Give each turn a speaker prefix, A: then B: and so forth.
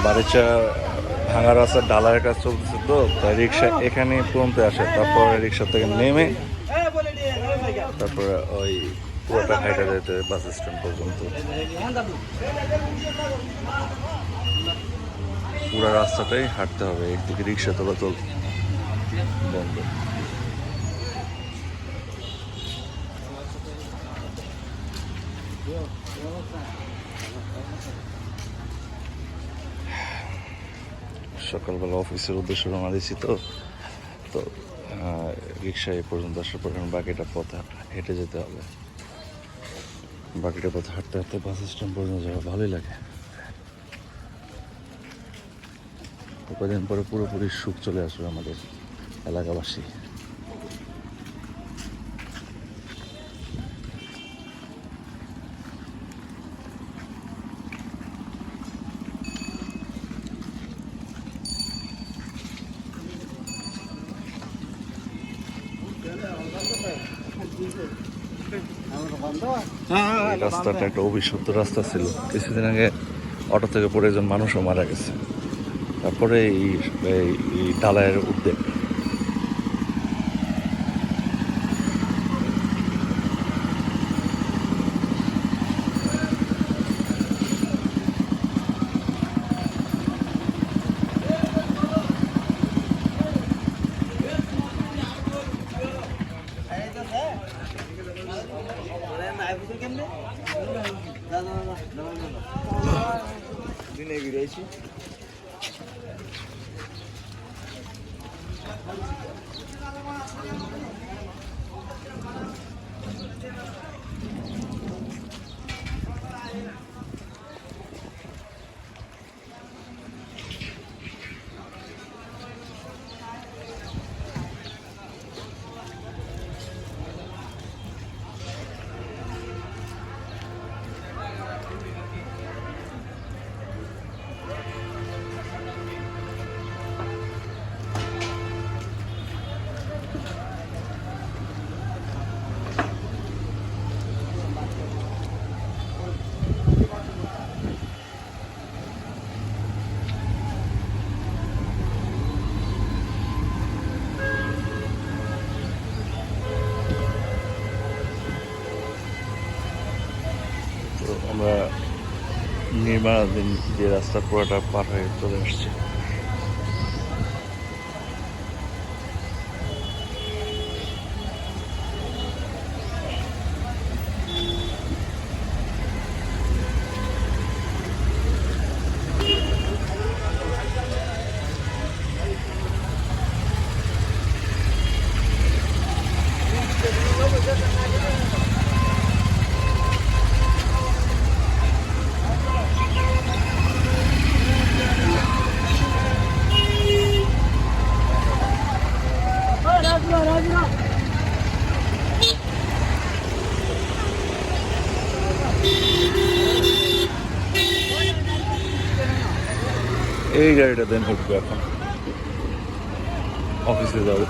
A: বাড়িচা ভাঙা রাস্তার ঢালাইয়ের কাজ চলতেছে, তো তাই রিক্সা এখানে পর্যন্ত আসে, তারপরে রিক্সা থেকে নেমে তারপরে ওই পুরোটা হাইটা যেতে বাস স্ট্যান্ড পর্যন্ত। পুরো রাস্তাটাই হাঁটতে হবে, একদিকে রিক্সা চলাচল বন্ধ। সকালবেলা অফিসের উদ্দেশ্যে রওনা দিয়েছি, তো তো রিক্সায় এ পর্যন্ত আসার পর বাকিটা পথ হেঁটে যেতে হবে। বাকিটা পথ হাঁটতে হাঁটতে বাস স্ট্যান্ড পর্যন্ত যাওয়া ভালোই লাগে। কয়েকদিন পরে পুরোপুরি সুখ চলে আসবে আমাদের এলাকাবাসী। এই রাস্তাটা একটা অবিশুদ্ধ রাস্তা ছিল, কিছুদিন আগে অটো থেকে পড়ে একজন মানুষও মারা গেছে। তারপরে এই ঢালাইয়ের উদ্যোগ। আমরা নির্মাণাধীন যে রাস্তা পুরোটা পার হয়ে চলে আসছি। এই গাড়িটা দেন ঢুকবে এখন অফিসে যাবে।